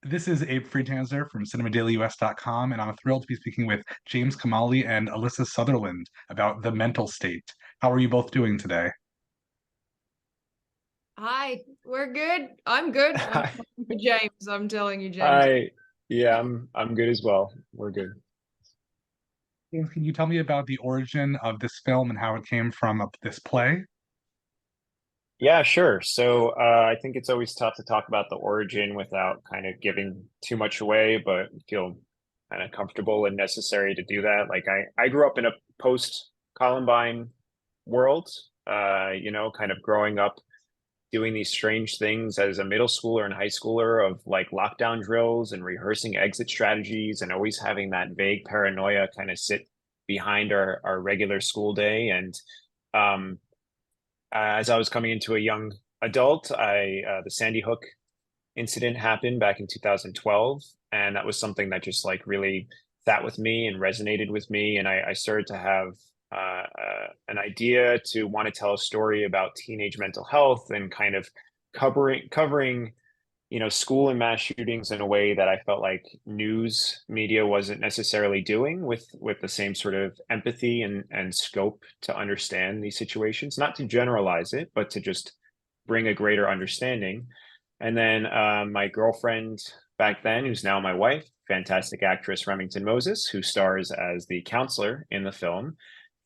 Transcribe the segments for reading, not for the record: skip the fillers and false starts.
This is Abe Friedhanser from cinemadailyus.com, and I'm thrilled to be speaking with James Camali and Alyssa Sutherland about the mental state. How are you both doing today? Hi, we're good. I'm good. I'm Hi. talking for James. I'm telling you, James. Hi. Yeah, I'm good as well. We're good. James, can you tell me about the origin of this film and how it came from this play? Yeah, sure. So I think it's always tough to talk about the origin without kind of giving too much away, but feel kind of comfortable and necessary to do that. Like I grew up in a post-Columbine world, kind of growing up doing these strange things as a middle schooler and high schooler of like lockdown drills and rehearsing exit strategies and always having that vague paranoia kind of sit behind our regular school day. And um, as I was coming into a young adult, the Sandy Hook incident happened back in 2012, and that was something that just like really sat with me and resonated with me. And I started to have an idea to want to tell a story about teenage mental health and kind of covering school and mass shootings in a way that I felt like news media wasn't necessarily doing with the same sort of empathy and scope to understand these situations, not to generalize it, but to just bring a greater understanding. And then my girlfriend back then, who's now my wife, fantastic actress Remington Moses, who stars as the counselor in the film,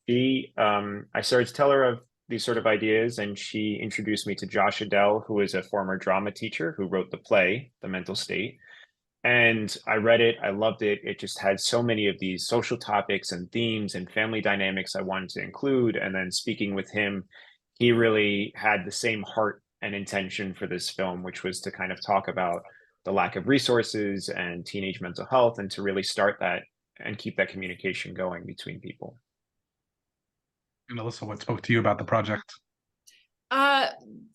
I started to tell her of these sort of ideas, and she introduced me to Josh Adele, who is a former drama teacher who wrote the play, The Mental State. And I read it, I loved it. It just had so many of these social topics and themes and family dynamics I wanted to include. And then speaking with him, he really had the same heart and intention for this film, which was to kind of talk about the lack of resources and teenage mental health and to really start that and keep that communication going between people. And Alyssa, what spoke to you about the project? Uh,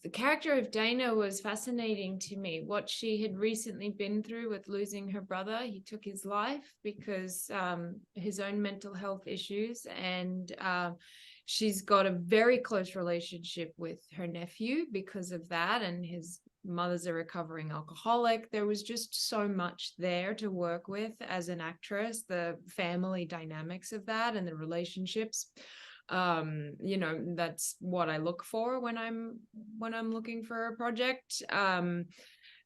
the character of Dana was fascinating to me. What she had recently been through with losing her brother, he took his life because his own mental health issues, and she's got a very close relationship with her nephew because of that, and his mother's a recovering alcoholic. There was just so much there to work with as an actress, the family dynamics of that and the relationships. That's what I look for when I'm looking for a project. And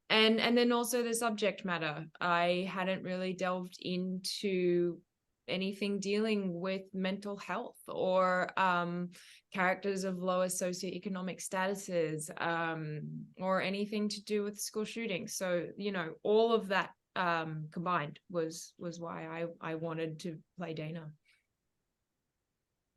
then also the subject matter. I hadn't really delved into anything dealing with mental health or characters of lower socioeconomic statuses, or anything to do with school shootings. So, all of that combined was why I wanted to play Dana.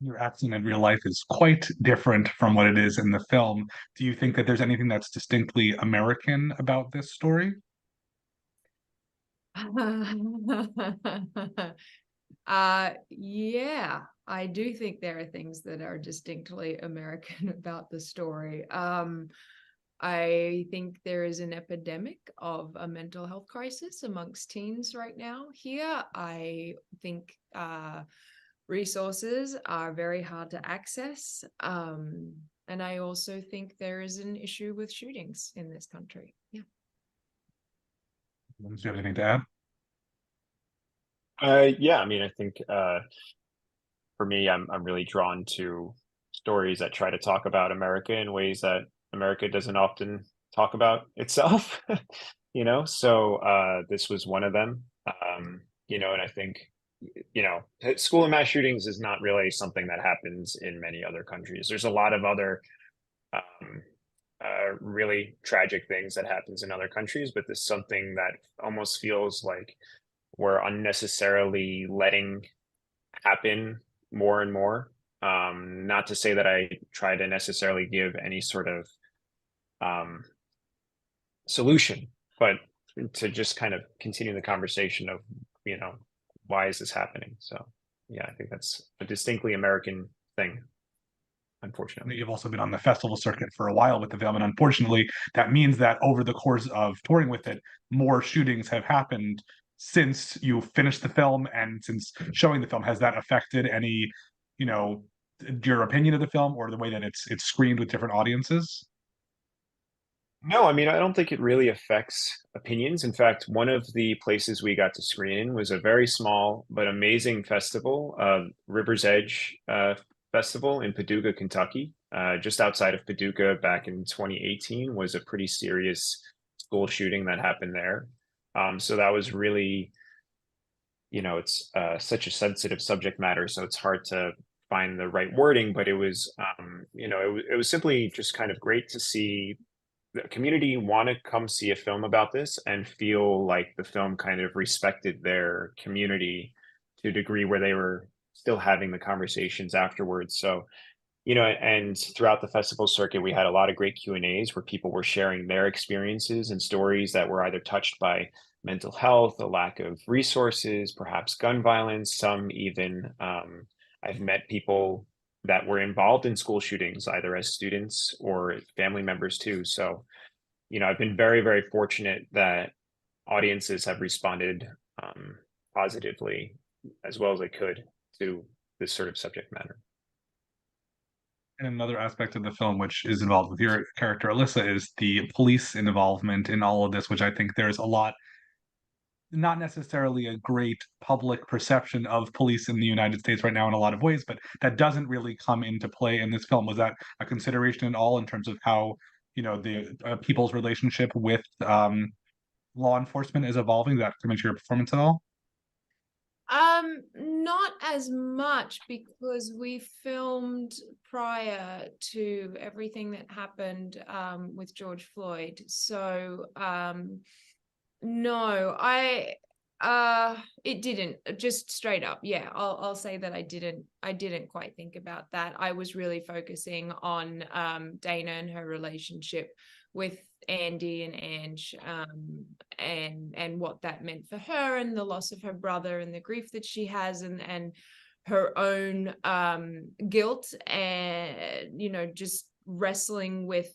Your accent in real life is quite different from what it is in the film. Do you think that there's anything that's distinctly American about this story? Yeah, I do think there are things that are distinctly American about the story. I think there is an epidemic of a mental health crisis amongst teens right now here. I think resources are very hard to access. And I also think there is an issue with shootings in this country. Yeah. Do you have anything to add? Yeah, I mean, I think for me, I'm really drawn to stories that try to talk about America in ways that America doesn't often talk about itself. So this was one of them. And I think school and mass shootings is not really something that happens in many other countries. There's a lot of other um, really tragic things that happens in other countries, but this is something that almost feels like we're unnecessarily letting happen more and more. Not to say that I try to necessarily give any sort of um, solution, but to just kind of continue the conversation of, you know, why is this happening? So, yeah, I think that's a distinctly American thing, unfortunately. You've also been on the festival circuit for a while with the film, and unfortunately, that means that over the course of touring with it, more shootings have happened since you finished the film and since showing the film. Has that affected any, you know, your opinion of the film or the way that it's screened with different audiences? No, I mean, I don't think it really affects opinions. In fact, one of the places we got to screen in was a very small but amazing festival, River's Edge Festival in Paducah, Kentucky. Just outside of Paducah back in 2018 was a pretty serious school shooting that happened there. So that was really, it's such a sensitive subject matter, so it's hard to find the right wording, but it was, it was simply just kind of great to see the community want to come see a film about this and feel like the film kind of respected their community to a degree where they were still having the conversations afterwards. So, and throughout the festival circuit, we had a lot of great Q&As where people were sharing their experiences and stories that were either touched by mental health, a lack of resources, perhaps gun violence, some even, I've met people that were involved in school shootings, either as students or family members too. So, I've been very, very fortunate that audiences have responded positively as well as they could to this sort of subject matter. And another aspect of the film, which is involved with your character, Alyssa, is the police involvement in all of this, which I think there's a lot, not necessarily a great public perception of police in the United States right now in a lot of ways, but that doesn't really come into play in this film. Was that a consideration at all in terms of how, the people's relationship with law enforcement is evolving? Did that come into your performance at all? Not as much because we filmed prior to everything that happened with George Floyd. So no, it didn't, just straight up. Yeah, I'll say that I didn't quite think about that. I was really focusing on Dana and her relationship with Andy and Ange, and what that meant for her, and the loss of her brother, and the grief that she has, and her own guilt, and just wrestling with,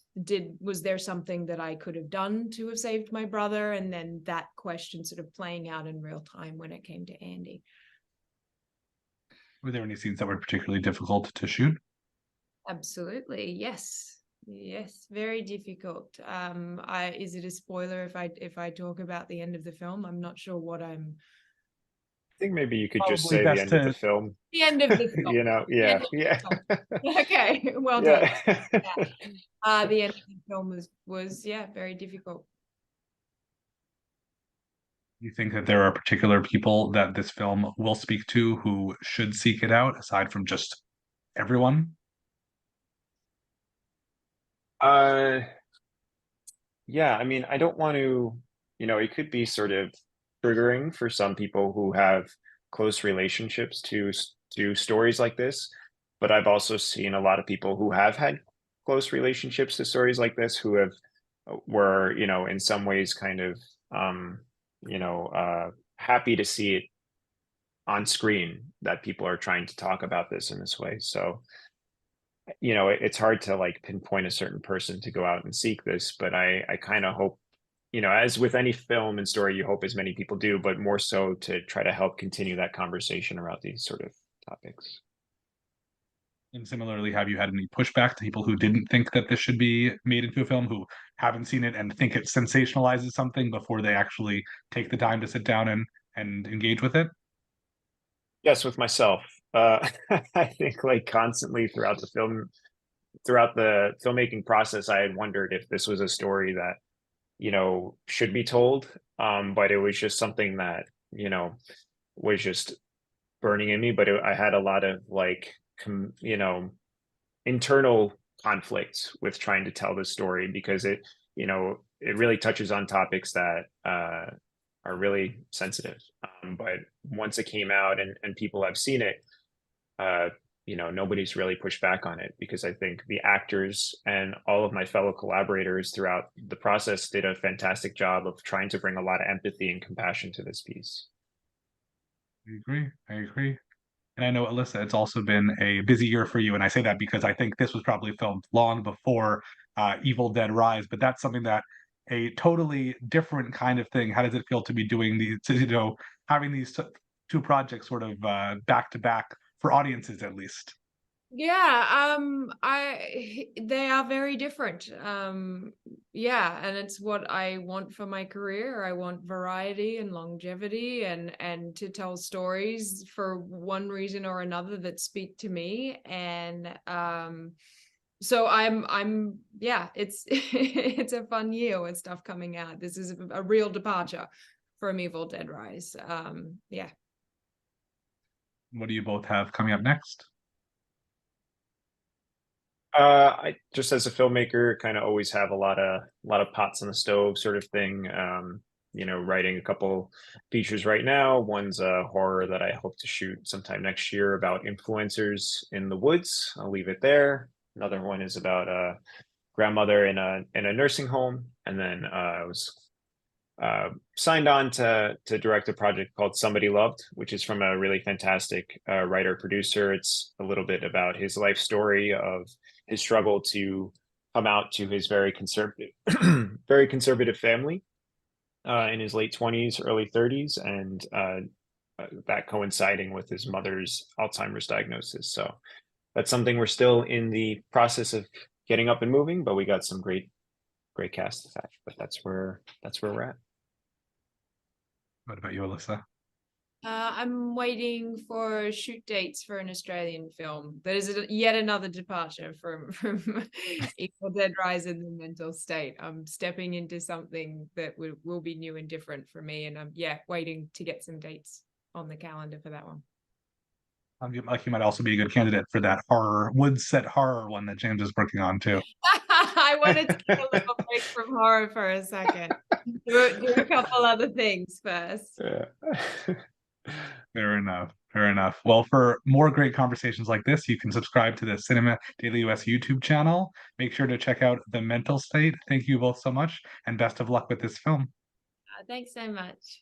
was there something that I could have done to have saved my brother, and then that question sort of playing out in real time when it came to Andy. Were there any scenes that were particularly difficult to shoot? Absolutely, yes. Yes, very difficult. Is it a spoiler if I talk about the end of the film? I'm not sure what I'm. I think maybe you could just Probably say the best end of the to. film. The end of the film. Yeah. Okay, well done. Yeah. The end of the film was very difficult. You think that there are particular people that this film will speak to who should seek it out, aside from just everyone? Uh, yeah, I mean, I don't want to, it could be sort of triggering for some people who have close relationships to stories like this. But I've also seen a lot of people who have had close relationships to stories like this who have were, in some ways kind of happy to see it on screen that people are trying to talk about this in this way. So it's hard to like pinpoint a certain person to go out and seek this, but I kind of hope, as with any film and story, you hope as many people do, but more so to try to help continue that conversation around these sort of topics. And similarly, have you had any pushback to people who didn't think that this should be made into a film, who haven't seen it and think it sensationalizes something before they actually take the time to sit down and engage with it? Yes, with myself. I think like constantly throughout the filmmaking process, I had wondered if this was a story that, should be told. But it was just something that, was just burning in me. But I had a lot of like, internal conflicts with trying to tell this story because it really touches on topics that are really sensitive. But once it came out and people have seen it, nobody's really pushed back on it because I think the actors and all of my fellow collaborators throughout the process did a fantastic job of trying to bring a lot of empathy and compassion to this piece. I agree. And I know, Alyssa, it's also been a busy year for you. And I say that because I think this was probably filmed long before Evil Dead Rise, but that's something that a totally different kind of thing. How does it feel to be doing these, having these two projects sort of back to back for audiences at least? Yeah, they are very different. Yeah, and it's what I want for my career. I want variety and longevity and to tell stories for one reason or another that speak to me. And so I'm yeah, it's it's a fun year with stuff coming out. This is a real departure from Evil Dead Rise. Yeah. What do you both have coming up next? I just as a filmmaker kind of always have a lot of pots on the stove sort of thing. Writing a couple features right now. One's a horror that I hope to shoot sometime next year about influencers in the woods. I'll leave it there. Another one is about a grandmother in a nursing home, and then I was signed on to direct a project called Somebody Loved, which is from a really fantastic writer producer. It's a little bit about his life story of his struggle to come out to his very conservative, very conservative family in his late 20s, early 30s, and that coinciding with his mother's Alzheimer's diagnosis. So that's something we're still in the process of getting up and moving, but we got some great cast effect. But that's where we're at. What about you, Alyssa? I'm waiting for shoot dates for an Australian film. That is yet another departure from Evil Dead Rise in the mental state. I'm stepping into something that will be new and different for me, and I'm waiting to get some dates on the calendar for that one. Like you might also be a good candidate for that horror wood set horror one that James is working on too. I wanted to take a little break from horror for a second. Do a couple other things first. Yeah. Fair enough. Fair enough. Well, for more great conversations like this, you can subscribe to the Cinema Daily US YouTube channel. Make sure to check out The Mental State. Thank you both so much, and best of luck with this film. Thanks so much.